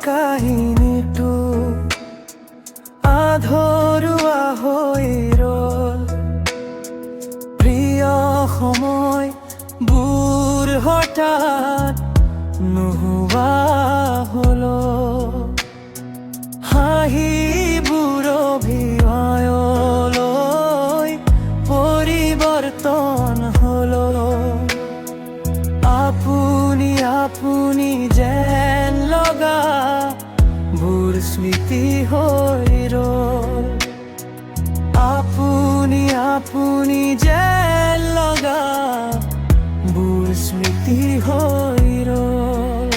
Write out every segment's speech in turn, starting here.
কাহিনীটো আধৰুৱা হৈ ৰ'ল। প্ৰিয় সময়বোৰ হঠাৎ নোহোৱা হ'ল। হাঁহিবোৰ অভিনয়লৈ পৰিৱৰ্তন হ'ল। আপুনি আপুনি যেন লগা বোৰ স্মৃতি হৈ ৰ'ল। আপুনি আপুনি যেন লগা বোৰ স্মৃতি হৈ ৰ'ল।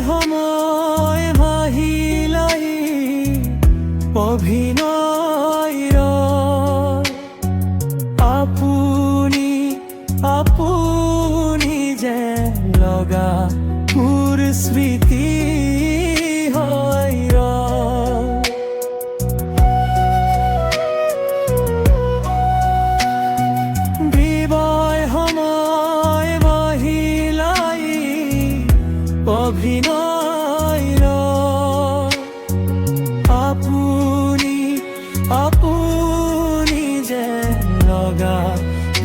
সময় হাঁহিলাহি অভিনয়ৰ আপুনি আপুনি যে লগা মোৰ স্মৃতি হৈ ৰ'ল। বিবয় সময় বহিলাহি অভিনয়ৰ আপুনি আপুনি যে লগা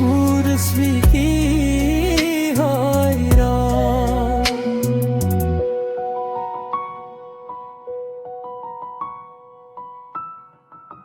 মোৰ স্মৃতি